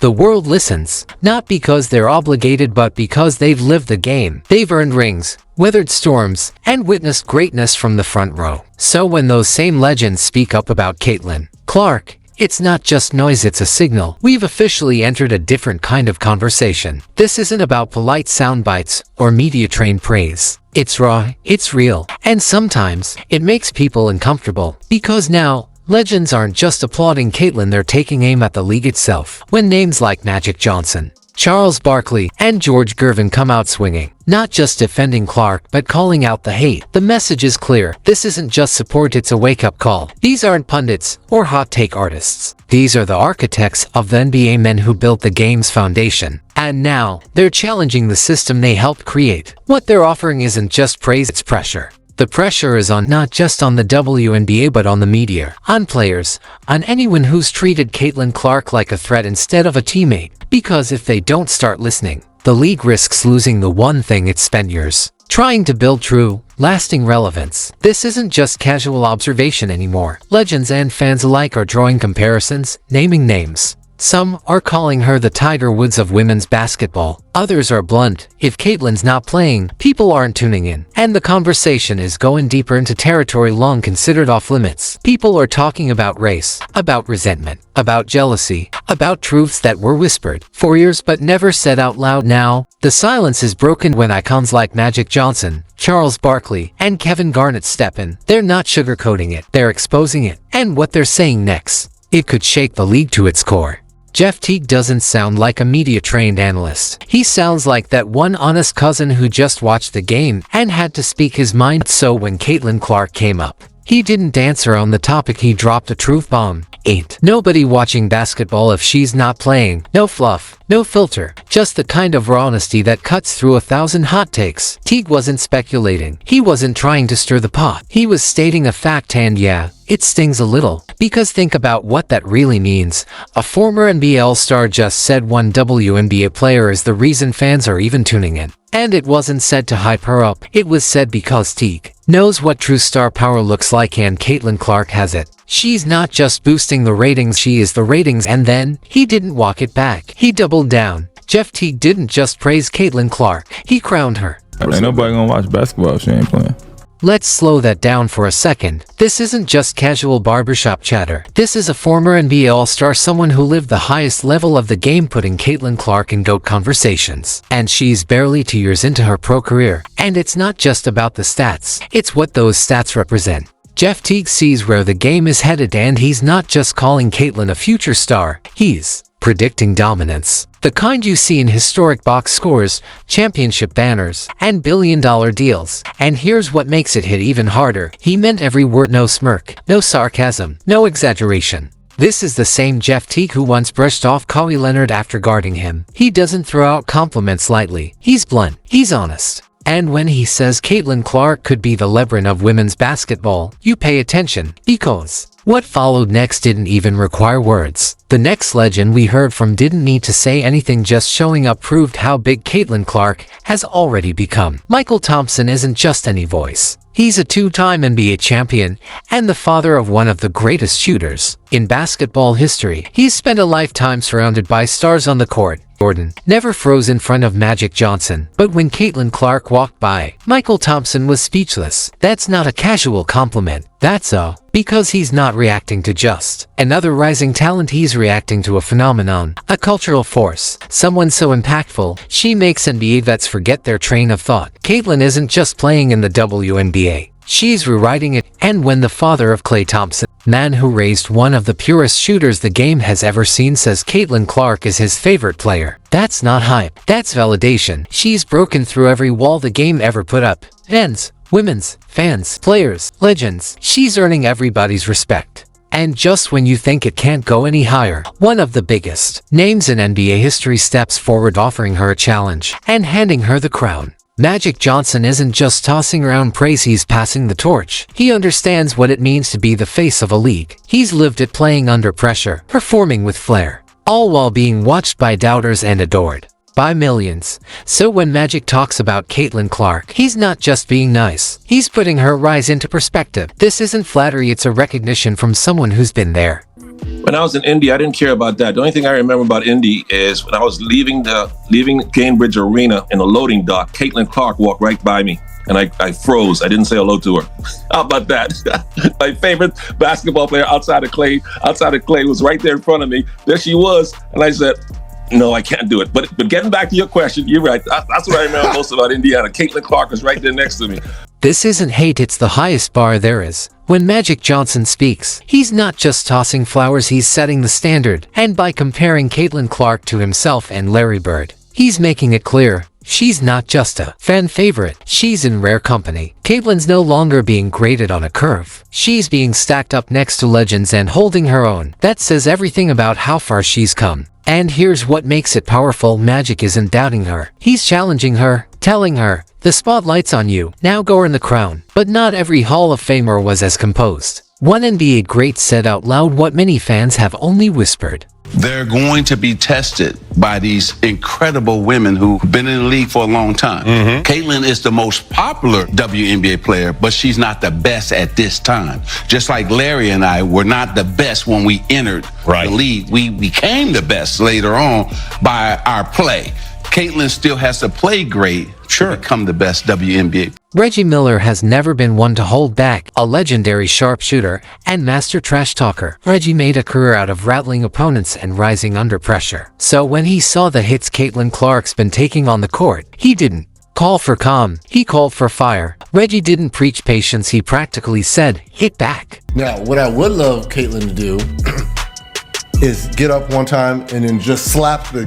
The world listens, not because they're obligated but because they've lived the game. They've earned rings, weathered storms, and witnessed greatness from the front row. So when those same legends speak up about Caitlin Clark, it's not just noise, it's a signal. We've officially entered a different kind of conversation. This isn't about polite sound bites or media-trained praise. It's raw, it's real, and sometimes it makes people uncomfortable. Because now, legends aren't just applauding Caitlin, they're taking aim at the league itself. When names like Magic Johnson, Charles Barkley, and George Gervin come out swinging, not just defending Clark but calling out the hate, the message is clear. This isn't just support, it's a wake-up call. These aren't pundits or hot take artists. These are the architects of the NBA, men who built the game's foundation. And now, they're challenging the system they helped create. What they're offering isn't just praise, it's pressure. The pressure is on not just on the WNBA but on the media, on players, on anyone who's treated Caitlin Clark like a threat instead of a teammate. Because if they don't start listening, the league risks losing the one thing it's spent years trying to build: true, lasting relevance. This isn't just casual observation anymore. Legends and fans alike are drawing comparisons, naming names. Some are calling her the Tiger Woods of women's basketball. Others are blunt: if Caitlin's not playing, people aren't tuning in. And the conversation is going deeper into territory long considered off limits. People are talking about race, about resentment, about jealousy, about truths that were whispered for years but never said out loud. Now, the silence is broken when icons like Magic Johnson, Charles Barkley, and Kevin Garnett step in. They're not sugarcoating it, they're exposing it. And what they're saying next, it could shake the league to its core. Teague doesn't sound like a media-trained analyst. He sounds like that one honest cousin who just watched the game and had to speak his mind. So when Caitlin Clark came up, he didn't answer on the topic, he dropped a truth bomb. Ain't nobody watching basketball if she's not playing. No fluff, no filter, just the kind of raw honesty that cuts through 1,000 hot takes. Teague wasn't speculating. He wasn't trying to stir the pot. He was stating a fact, and yeah, it stings a little. Because think about what that really means. A former NBA All-Star just said one WNBA player is the reason fans are even tuning in. And it wasn't said to hype her up. It was said because Teague knows what true star power looks like, and Caitlin Clark has it. She's not just boosting the ratings, she is the ratings. And then, he didn't walk it back. He doubled down. Teague didn't just praise Caitlin Clark, he crowned her. Ain't nobody gonna watch basketball if she ain't playing. Let's slow that down for a second. This isn't just casual barbershop chatter. This is a former NBA All-Star, someone who lived the highest level of the game, putting Caitlin Clark in GOAT conversations. And she's barely 2 years into her pro career. And it's not just about the stats, it's what those stats represent. Teague sees where the game is headed, and he's not just calling Caitlin a future star, he's predicting dominance. The kind you see in historic box scores, championship banners, and billion-dollar deals. And here's what makes it hit even harder. He meant every word, no smirk, no sarcasm, no exaggeration. This is the same Teague who once brushed off Kawhi Leonard after guarding him. He doesn't throw out compliments lightly. He's blunt, he's honest. And when he says Caitlin Clark could be the LeBron of women's basketball, you pay attention, because what followed next didn't even require words. The next legend we heard from didn't need to say anything, just showing up proved how big Caitlin Clark has already become. Michael Thompson isn't just any voice. He's a two-time NBA champion and the father of one of the greatest shooters in basketball history. He's spent a lifetime surrounded by stars on the court. Jordan never froze in front of Magic Johnson, but when Caitlin Clark walked by, Michael Thompson was speechless. That's not a casual compliment. That's because he's not reacting to just another rising talent, he's reacting to a phenomenon, a cultural force, someone so impactful, she makes NBA vets forget their train of thought. Caitlin isn't just playing in the WNBA, she's rewriting it. And when the father of Klay Thompson, man who raised one of the purest shooters the game has ever seen, says Caitlin Clark is his favorite player, that's not hype, that's validation. She's broken through every wall the game ever put up. Men's, women's, fans, players, legends. She's earning everybody's respect. And just when you think it can't go any higher, one of the biggest names in NBA history steps forward, offering her a challenge and handing her the crown. Magic Johnson isn't just tossing around praise, he's passing the torch. He understands what it means to be the face of a league. He's lived it, playing under pressure, performing with flair, all while being watched by doubters and adored by millions. So when Magic talks about Caitlin Clark, he's not just being nice, he's putting her rise into perspective. This isn't flattery, it's a recognition from someone who's been there. When I was in Indy, I didn't care about that. The only thing I remember about Indy is when I was leaving Cambridge Arena in the loading dock, Caitlin Clark walked right by me, and I froze. I didn't say hello to her. How about that? My favorite basketball player outside of Clay was right there in front of me. There she was, and I said, no, I can't do it. But getting back to your question, you're right. That's what I remember most about Indiana. Caitlin Clark was right there next to me. This isn't hate, it's the highest bar there is. When Magic Johnson speaks, he's not just tossing flowers, he's setting the standard. And by comparing Caitlin Clark to himself and Larry Bird, he's making it clear, she's not just a fan favorite, she's in rare company. Caitlin's no longer being graded on a curve. She's being stacked up next to legends and holding her own. That says everything about how far she's come. And here's what makes it powerful, Magic isn't doubting her. He's challenging her, telling her, the spotlight's on you, now go earn the crown. But not every Hall of Famer was as composed. One NBA great said out loud what many fans have only whispered. They're going to be tested by these incredible women who've been in the league for a long time. Caitlin is the most popular WNBA player, but she's not the best at this time. Just like Larry and I were not the best when we entered the league. We became the best later on by our play. Caitlin still has to play great to become the best WNBA. Reggie Miller has never been one to hold back, a legendary sharpshooter and master trash talker. Reggie made a career out of rattling opponents and rising under pressure. So when he saw the hits Caitlin Clark's been taking on the court, he didn't call for calm, he called for fire. Reggie didn't preach patience, he practically said, hit back. Now, what I would love Caitlin to do is get up one time and then just slap the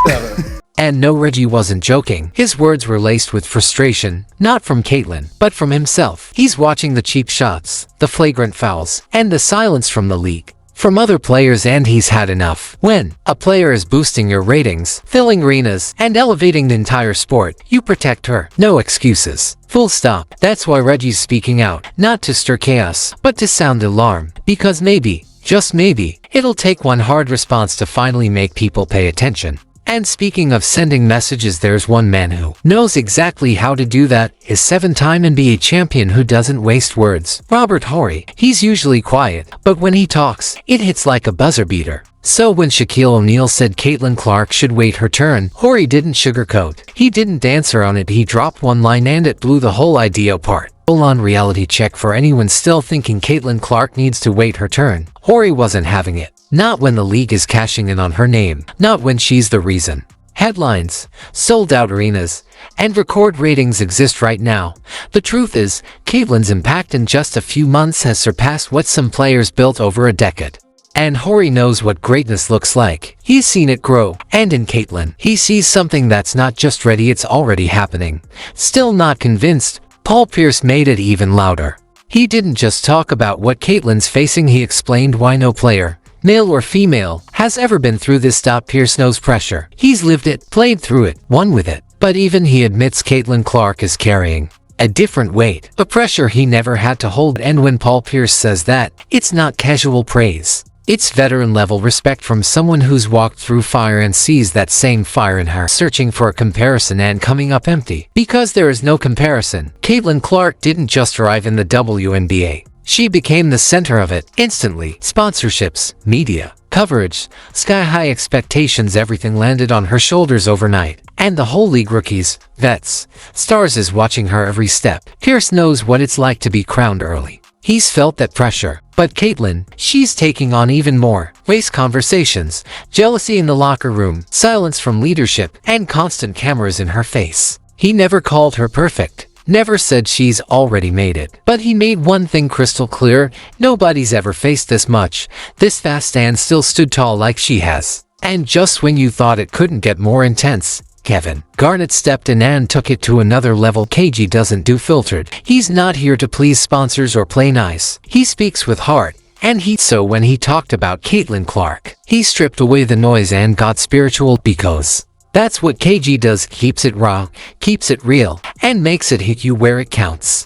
out of her. And no, Reggie wasn't joking. His words were laced with frustration, not from Caitlin, but from himself. He's watching the cheap shots, the flagrant fouls, and the silence from the league, from other players, and he's had enough. When a player is boosting your ratings, filling arenas, and elevating the entire sport, you protect her. No excuses. Full stop. That's why Reggie's speaking out, not to stir chaos, but to sound alarm. Because maybe, just maybe, it'll take one hard response to finally make people pay attention. And speaking of sending messages, there's one man who knows exactly how to do that, is seven-time NBA champion who doesn't waste words. Horry. He's usually quiet, but when he talks, it hits like a buzzer beater. So when Shaquille O'Neal said Caitlin Clark should wait her turn, Horry didn't sugarcoat. He didn't answer on it, he dropped one line and it blew the whole idea apart. Full-on reality check for anyone still thinking Caitlin Clark needs to wait her turn. Horry wasn't having it. Not when the league is cashing in on her name. Not when she's the reason. Headlines, sold-out arenas, and record ratings exist right now. The truth is, Caitlin's impact in just a few months has surpassed what some players built over a decade. And Horry knows what greatness looks like. He's seen it grow. And in Caitlin, he sees something that's not just ready, it's already happening. Still not convinced, Paul Pierce made it even louder. He didn't just talk about what Caitlin's facing, he explained why no player, male or female, has ever been through this. Pierce knows pressure. He's lived it, played through it, won with it. But even he admits Caitlin Clark is carrying a different weight, a pressure he never had to hold. And when Paul Pierce says that, it's not casual praise. It's veteran-level respect from someone who's walked through fire and sees that same fire in her, searching for a comparison and coming up empty. Because there is no comparison, Caitlin Clark didn't just arrive in the WNBA. She became the center of it, instantly. Sponsorships, media, coverage, sky-high expectations, everything landed on her shoulders overnight. And the whole league, rookies, vets, stars, is watching her every step. Pierce knows what it's like to be crowned early. He's felt that pressure. But Caitlin, she's taking on even more. Race conversations, jealousy in the locker room, silence from leadership, and constant cameras in her face. He never called her perfect. Never said she's already made it. But he made one thing crystal clear: nobody's ever faced this much, this fast, and still stood tall like she has. And just when you thought it couldn't get more intense, Kevin Garnett stepped in and took it to another level. KG doesn't do filtered. He's not here to please sponsors or play nice. He speaks with heart and heat. So when he talked about Caitlin Clark, he stripped away the noise and got spiritual, because that's what KG does. Keeps it raw, keeps it real, and makes it hit you where it counts.